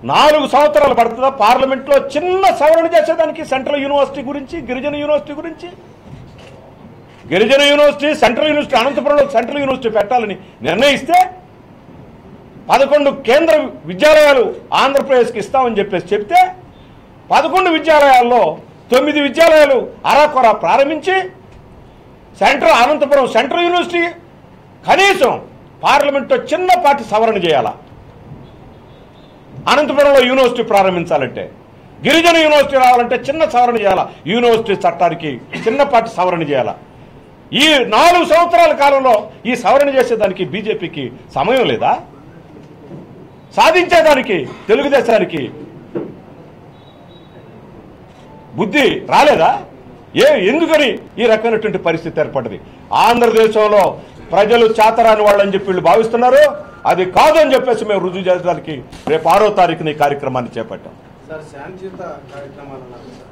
4 సంవత్సరాలు పడుతుందా పార్లమెంట్లో చిన్న సవరణ చేసేదానికి? సెంట్రల్ యూనివర్సిటీ గురించి, గిరిజన యూనివర్సిటీ గురించి, గిరిజన యూనివర్సిటీ, సెంట్రల్ యూనివర్సిటీ, అనంతపురంలో సెంట్రల్ యూనివర్సిటీ పెట్టాలని నిర్ణయిస్తే 11 కేంద్ర విద్యాలయాలు ఆంధ్రప్రదేశ్కి ఇస్తామని చెప్తే 11 విద్యాలయాల్లో 9 విద్యాలయాలు అరాకొరా ప్రారంభించి అనంతపురం సెంట్రల్ యూనివర్సిటీ కనీసం పార్లమెంట్లో చిన్నపాటి సవరణ చేయాలా? అనంతపురంలో యూనివర్సిటీ ప్రారంభించాలంటే, గిరిజన యూనివర్సిటీ రావాలంటే చిన్న సవరణ చేయాలా? యూనివర్సిటీ చట్టానికి చిన్నపాటి సవరణ చేయాలా? ఈ 4 సంవత్సరాల కాలంలో ఈ సవరణ చేసేదానికి బీజేపీకి సమయం లేదా? సాధించేదానికి తెలుగుదేశానికి బుద్ధి రాలేదా? ఎందుకని ఈ రకమైనటువంటి పరిస్థితి ఏర్పడింది? ఆంధ్రదేశంలో ప్రజలు చేతరాని వాళ్ళని చెప్పి వీళ్ళు భావిస్తున్నారు. అది కాదు అని చెప్పేసి మేము రుజువు చేయడానికి రేపు 6వ తారీఖున ఈ కార్యక్రమాన్ని చేపట్టాం. సార్, శాంతియుత కార్యక్రమాలు అన్నారు సార్.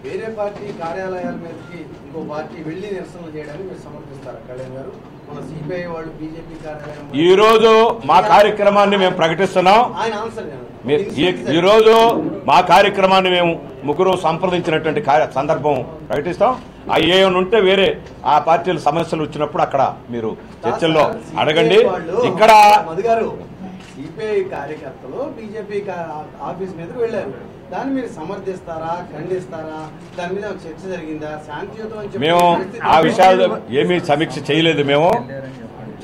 వేరే పార్టీ కార్యాలయాల మీదకి ఇంకో పార్టీ వెళ్లి నిరసనలు చేయడానికి మీరు సమర్థిస్తారా కళ్యాణ్ గారు? మన సిపిఐ వాళ్ళు బీజేపీ కార్యాలయం ఈ రోజు మా కార్యక్రమాన్ని మేము ప్రకటిస్తున్నాం. ఆయన ఆన్సర్ ఈ రోజు మా కార్యక్రమాన్ని మేము ముగ్గురు సంప్రదించినటువంటి సందర్భం ప్రకటిస్తాం. అవి ఏమైనా ఉంటే వేరే ఆ పార్టీల సమస్యలు వచ్చినప్పుడు అక్కడ మీరు చర్చల్లో అడగండి. ఇక్కడ సిపిఐ కార్యకర్తలు బీజేపీ ఆఫీస్ మీదకి వెళ్ళారు. దాన్ని మీరు సమర్థిస్తారా, ఖండిస్తారా? దాని మీద చర్చ జరిగిందా? శాంతియుతం మేము ఆ విషయాలు ఏమీ సమీక్ష చేయలేదు. మేము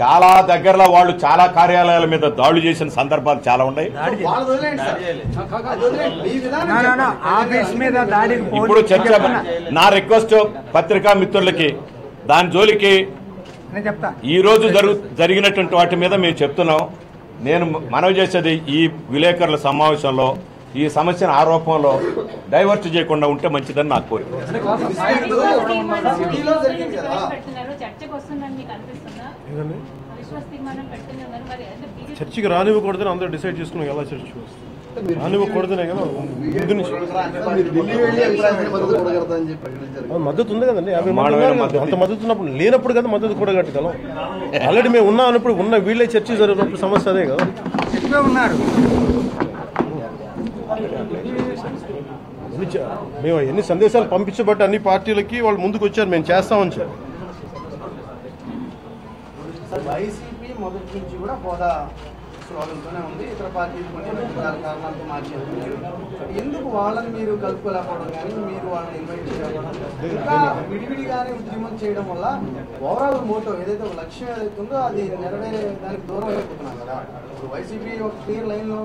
చాలా దగ్గరలో వాళ్ళు చాలా కార్యాలయాల మీద దాడులు చేసిన సందర్భాలు చాలా ఉన్నాయి. ఇప్పుడు చర్చ నా రిక్వెస్ట్ పత్రికా మిత్రులకి దాని జోలికి ఈ రోజు జరిగినటువంటి వాటి మీద మేము చెప్తున్నాం. నేను మనవి చేసేది ఈ విలేకరుల సమావేశంలో ఈ సమస్యను ఆరోపణలో డైవర్ట్ చేయకుండా ఉంటే మంచిదని నాకు కోరిక. చర్చకి రానివ్వకూడదని అందరూ డిసైడ్ చేసుకున్నాం. ఎలా చర్చ రానివ్వకూడదనే కదా ముందు నుంచి మద్దతు ఉంది కదండి. 50 మంది అంత మద్దతు ఉన్నప్పుడు లేనప్పుడు కదా మద్దతు కూడా కట్టగలం. ఆల్రెడీ మేము ఉన్నాం అన్నప్పుడు ఉన్న వీళ్ళే చర్చ జరిగినప్పుడు సమస్య అదే కదా. మేము ఎన్ని సందేశాలు పంపించబట్టి అన్ని పార్టీలకి వాళ్ళు ముందుకు వచ్చారు, మేము చేస్తామని చెప్పి. వైసీపీ మొదటి నుంచి కూడా హోదా స్లోగన్తోనే ఉంది. ఇతర పార్టీలు కొన్ని కారణాలతో మార్చేస్తున్నారు. ఎందుకు వాళ్ళని మీరు కలుపుకోలేకపోవడం కానీ, మీరు వాళ్ళని ఇన్వైట్ చేయడం, ఇంకా విడివిడిగానే ఉద్యమం చేయడం వల్ల ఓవరాల్ మోటో ఏదైతే ఒక లక్ష్యం ఏదైతే ఉందో అది నెరవేరే దానికి దూరం అయిపోతున్నాం కదా. ఇప్పుడు వైసీపీ ఒక క్లియర్ లైన్లో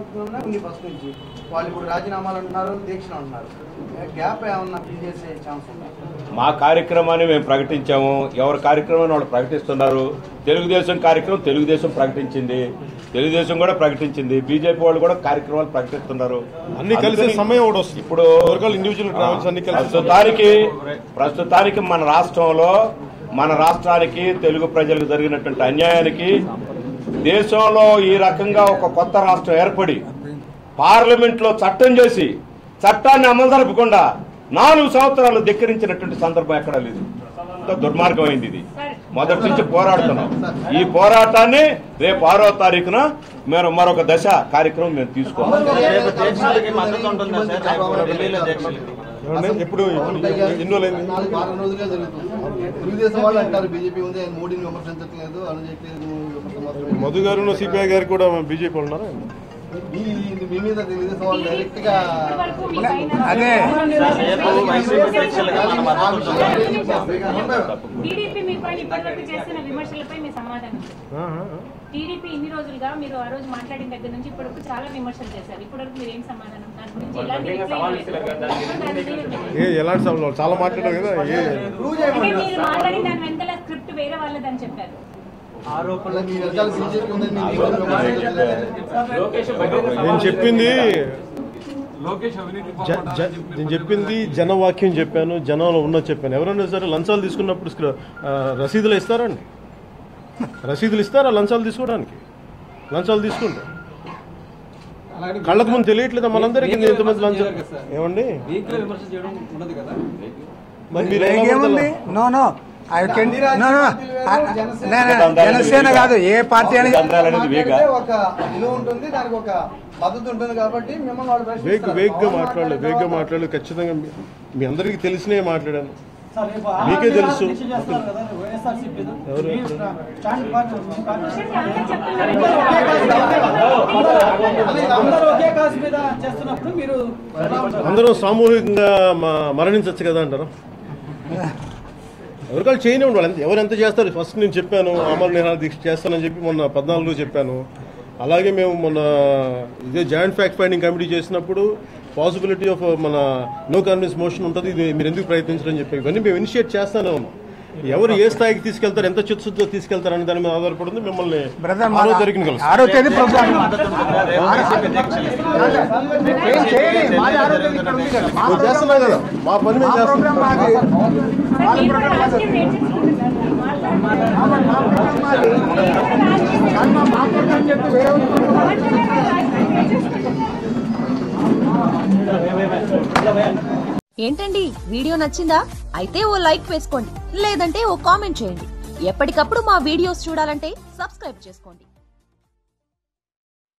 ఉంది ఫస్ట్ నుంచి. వాళ్ళు ఇప్పుడు రాజీనామాలు అంటున్నారు, దీక్షలు అంటున్నారు. గ్యాప్ ఏమన్నా ఫిల్ చేసే ఛాన్స్ ఉంది? మా కార్యక్రమాన్ని మేము ప్రకటించాము. ఎవరి కార్యక్రమాన్ని వాళ్ళు ప్రకటిస్తున్నారు. తెలుగుదేశం కార్యక్రమం తెలుగుదేశం ప్రకటించింది, తెలుగుదేశం కూడా ప్రకటించింది, బీజేపీ వాళ్ళు కూడా కార్యక్రమాలు ప్రకటిస్తున్నారు. అన్ని కలిసే సమయం కూడా వస్తుంది. ఇప్పుడు ప్రస్తుతానికి మన రాష్ట్రానికి తెలుగు ప్రజలకు జరిగినటువంటి అన్యాయానికి దేశంలో ఈ రకంగా ఒక కొత్త రాష్ట్రం ఏర్పడి పార్లమెంట్లో చట్టం చేసి చట్టాన్ని అమలు జరపకుండా 4 సంవత్సరాలు ధిక్కరించినటువంటి సందర్భం ఎక్కడా లేదు. దుర్మార్గమైంది ఇది. మొదటి నుంచి పోరాడుతున్నాం. ఈ పోరాటాన్ని రేపు 6వ తారీఖున మేము మరొక దశ కార్యక్రమం మేము తీసుకోవాలి. ఇప్పుడు మధు గారు సిపిఐ గారు కూడా బీజేపీ ఉన్నారా? అదే టీడీపీ ఇన్ని రోజులుగా మీరు ఆ రోజు మాట్లాడిన దగ్గర నుంచి ఇప్పటివరకు చాలా విమర్శలు చేశారు. ఇప్పటివరకు మీరు ఏం సమాధానం దాని గురించి ఎలాంటి సమాధానం? చాలా మాట్లాడారు కదా. మీరు మాట్లాడిన దాని వెంటనే స్క్రిప్ట్ వేరే వాళ్ళదని చెప్పారు. నేను చెప్పింది జనవాక్యం చెప్పాను, జనంలో ఉన్నది చెప్పాను. ఎవరైనా సరే లంచాలు తీసుకున్నప్పుడు రసీదులు ఇస్తారండి? రసీదులు ఇస్తారా లంచాలు తీసుకోవడానికి? లంచాలు తీసుకుంటారు. కళ్ళకు ముందు తెలియట్లేదా మనందరికీ ఎంతమంది లంచాలు? ఏమండి జనసేన కాదు ఏ పార్టీ అని ఒక విలువ ఉంటుంది, దానికి ఒక పద్ధతి ఉంటుంది కాబట్టి మిమ్మల్ని వాళ్ళు వేగ్గా మాట్లాడలేదు. ఖచ్చితంగా మీ అందరికీ తెలిసినే మాట్లాడాను, మీకే తెలుసు. అందరూ సామూహికంగా మరణించవచ్చు కదా అంటారు. ఎవరికాళ్ళు చేయనివ్వండి, వాళ్ళు ఎవరు ఎంత చేస్తారు. ఫస్ట్ నేను చెప్పాను ఆమరణ నిరాహార దీక్ష చేస్తానని చెప్పి మొన్న 14లో చెప్పాను. అలాగే మేము మొన్న ఇదే జాయింట్ ఫ్యాక్ట్ ఫైండింగ్ కమిటీ చేసినప్పుడు పాసిబిలిటీ ఆఫ్ మన నో కాన్ఫిడెన్స్ మోషన్ ఉంటుంది, ఇది మీరు ఎందుకు ప్రయత్నించారని చెప్పి ఇవన్నీ మేము ఇనిషియేట్ చేస్తానే ఉన్నాం. ఎవరు ఏ స్థాయికి తీసుకెళ్తారు, ఎంత చిత్తశుద్ధితో తీసుకెళ్తారు అనే దాని మీద ఆధారపడింది. మిమ్మల్ని జరిగిన చేస్తున్నాం కదా, మా పని మేము చేస్తున్నాం. ఏంటండి వీడియో నచ్చిందా? అయితే ఓ లైక్ వేసుకోండి, లేదంటే ఓ కామెంట్ చేయండి. ఎప్పటికప్పుడు మా వీడియోస్ చూడాలంటే సబ్స్క్రైబ్ చేసుకోండి.